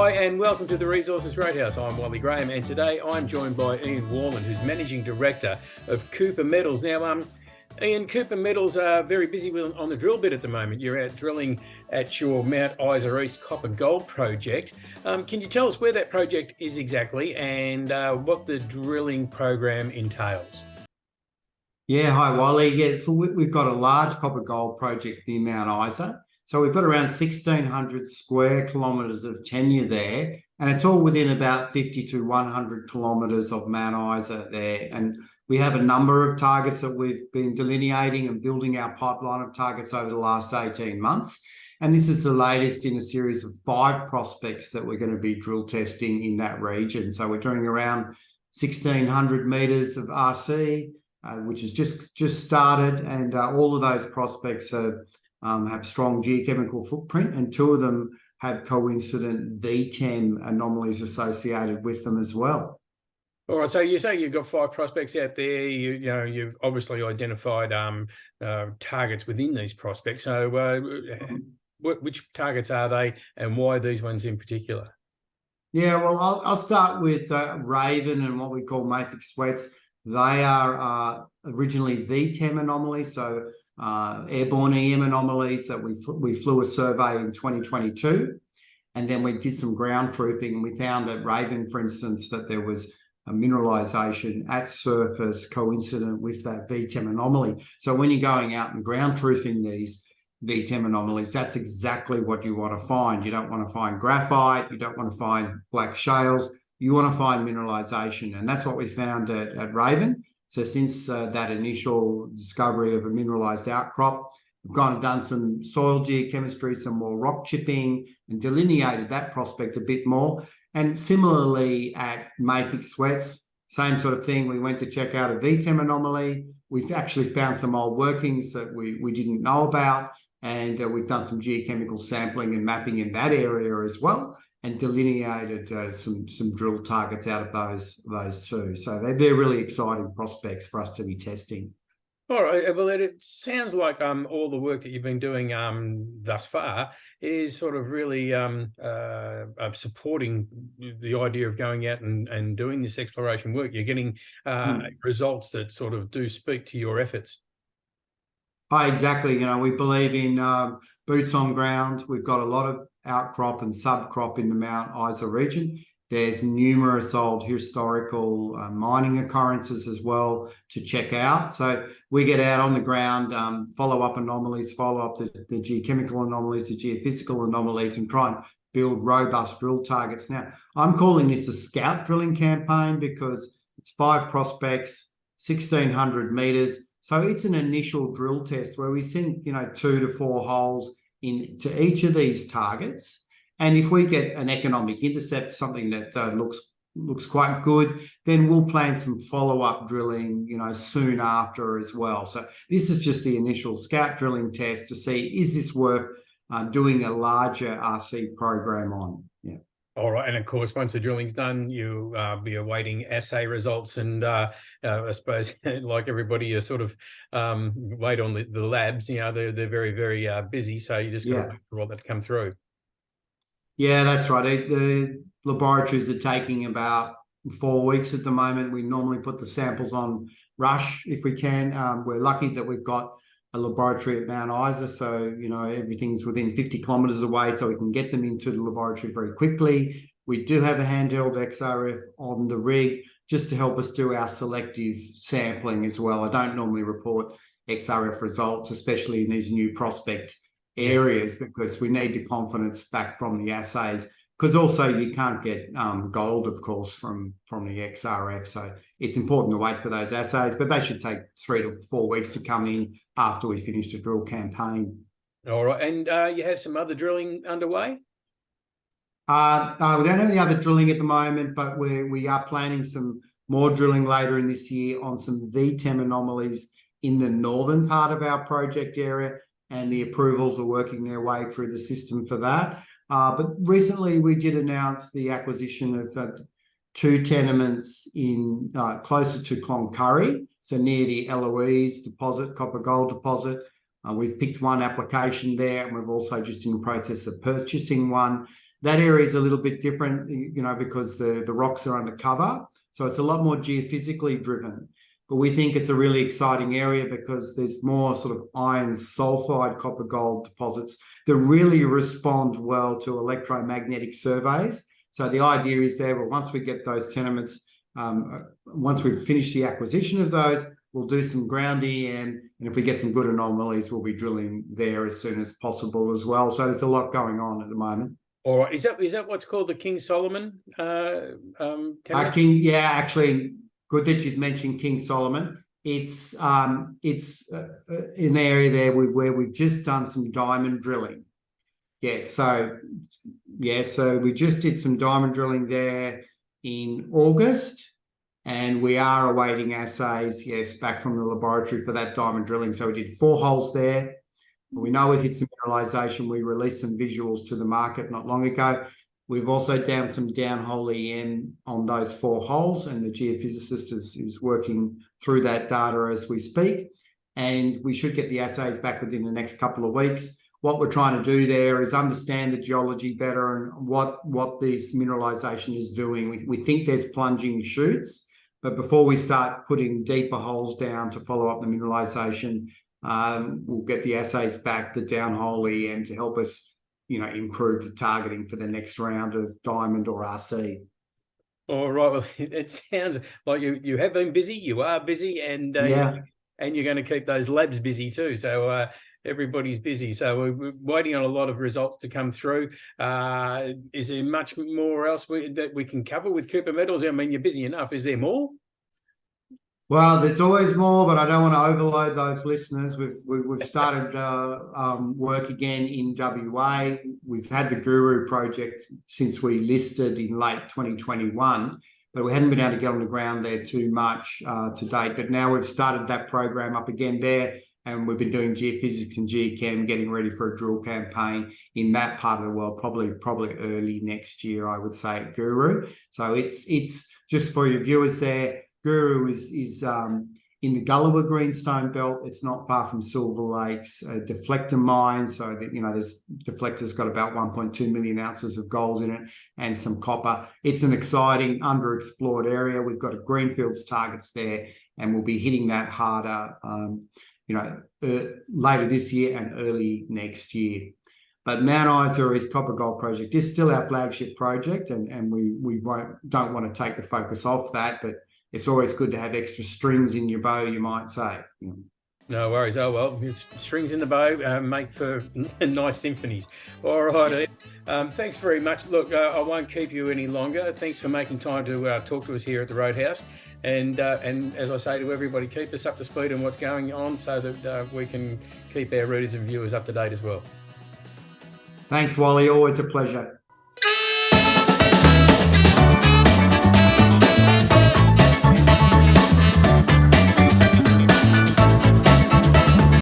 Hi and welcome to the Resources Roadhouse. I'm Wally Graham and today I'm joined by Ian Warland, who's Managing Director of Cooper Metals. Now, Ian, Cooper Metals are very busy on the drill bit at the moment. You're out drilling at your Mount Isa East copper gold project. Can you tell us where that project is exactly and what the drilling program entails? Yeah, hi Wally. Yeah, so we've got a large copper gold project near Mount Isa. So we've got around 1,600 square kilometres of tenure there, and it's all within about 50 to 100 kilometres of Mount Isa there. And we have a number of targets that we've been delineating and building our pipeline of targets over the last 18 months. And this is the latest in a series of 5 prospects that we're going to be drill testing in that region. So we're doing around 1,600 metres of RC, which has just started, and all of those prospects have strong geochemical footprint, and 2 of them have coincident VTEM anomalies associated with them as well. All right, so you say you've got 5 prospects out there. You've obviously identified targets within these prospects. So which targets are they, and why these ones in particular? Yeah, well, I'll start with Raven and what we call mafic sweats. They are originally VTEM anomalies, so airborne EM anomalies that we flew a survey in 2022, and then we did some ground truthing, and we found at Raven, for instance, that there was a mineralisation at surface coincident with that VTEM anomaly. So when you're going out and ground truthing these VTEM anomalies, that's exactly what you want to find. You don't want to find graphite, you don't want to find black shales, you want to find mineralisation, and that's what we found at Raven. So since that initial discovery of a mineralised outcrop, we've gone and done some soil geochemistry, some more rock chipping, and delineated that prospect a bit more. And similarly at mafic sweats, same sort of thing. We went to check out a VTEM anomaly. We've actually found some old workings that we didn't know about, and we've done some geochemical sampling and mapping in that area as well, and delineated some drill targets out of those 2. So they're really exciting prospects for us to be testing. All right. Well, it sounds like all the work that you've been doing thus far is sort of really supporting the idea of going out and doing this exploration work. You're getting results that sort of do speak to your efforts. Oh, exactly. We believe in boots on ground. We've got a lot of outcrop and subcrop in the Mount Isa region. There's numerous old historical mining occurrences as well to check out. So we get out on the ground, follow up anomalies, follow up the geochemical anomalies, the geophysical anomalies, and try and build robust drill targets. Now, I'm calling this a scout drilling campaign because it's 5 prospects, 1,600 metres. So it's an initial drill test where we sink, 2 to 4 holes into each of these targets. And if we get an economic intercept, something that looks quite good, then we'll plan some follow-up drilling, soon after as well. So this is just the initial scout drilling test to see, is this worth doing a larger RC program on? Yeah. All right, and of course, once the drilling's done, you'll be awaiting assay results, and I suppose, like everybody, you sort of wait on the labs. They're very, very busy, so you just got to wait for all that to come through. Yeah, that's right. The laboratories are taking about 4 weeks at the moment. We normally put the samples on rush if we can. We're lucky that we've got a laboratory at Mount Isa, so everything's within 50 kilometres away, so we can get them into the laboratory very quickly. We do have a handheld XRF on the rig just to help us do our selective sampling as well. I don't normally report XRF results, especially in these new prospect areas, because we need the confidence back from the assays, because also you can't get gold, of course, from the XRF. So it's important to wait for those assays, but they should take 3 to 4 weeks to come in after we finish the drill campaign. All right. And you have some other drilling underway? We don't have any other drilling at the moment, but we are planning some more drilling later in this year on some VTEM anomalies in the northern part of our project area, and the approvals are working their way through the system for that. But recently we did announce the acquisition of 2 tenements in closer to Cloncurry, so near the Eloise deposit, copper gold deposit. We've picked one application there, and we're also just in the process of purchasing one. That area is a little bit different, because the rocks are undercover. So it's a lot more geophysically driven. But we think it's a really exciting area because there's more sort of iron sulfide copper gold deposits that really respond well to electromagnetic surveys. So the idea is there, well, once we get those tenements, once we've finished the acquisition of those, we'll do some ground EM, and if we get some good anomalies, we'll be drilling there as soon as possible as well. So there's a lot going on at the moment. All right, is that what's called the King Solomon? Actually, good that you'd mentioned King Solomon. It's an area there where we've just done some diamond drilling. So we just did some diamond drilling there in August, and we are awaiting assays, back from the laboratory for that diamond drilling. So we did 4 holes there. We know we've hit some mineralization. We released some visuals to the market not long ago. We've also done some downhole EM on those 4 holes, and the geophysicist is working through that data as we speak. And we should get the assays back within the next couple of weeks. What we're trying to do there is understand the geology better and what this mineralization is doing. We think there's plunging shoots, but before we start putting deeper holes down to follow up the mineralization, we'll get the assays back, the downhole EM, to help us, improve the targeting for the next round of diamond or RC. All right. Well, it sounds like you have been busy. You are busy, and you're going to keep those labs busy too. So everybody's busy. So we're waiting on a lot of results to come through. Is there much more else that we can cover with Cooper Metals? I mean, you're busy enough. Is there more? Well, there's always more, but I don't want to overload those listeners. We've started work again in WA. We've had the Guru project since we listed in late 2021, but we hadn't been able to get on the ground there too much to date. But now we've started that program up again there, and we've been doing geophysics and geochem, getting ready for a drill campaign in that part of the world, probably early next year, I would say, at Guru. So it's just for your viewers there. Guru is in the Gulliver Greenstone Belt. It's not far from Silver Lakes, a deflector mine. So that, this deflector's got about 1.2 million ounces of gold in it and some copper. It's an exciting, underexplored area. We've got a greenfields targets there, and we'll be hitting that harder, later this year and early next year. But Mount Isa, his copper gold project, is still our flagship project, and we don't want to take the focus off that, but it's always good to have extra strings in your bow, you might say. No worries. Oh, well, strings in the bow make for nice symphonies. All right. Thanks very much. Look, I won't keep you any longer. Thanks for making time to talk to us here at the Roadhouse. And as I say to everybody, keep us up to speed on what's going on so that we can keep our readers and viewers up to date as well. Thanks, Wally. Always a pleasure.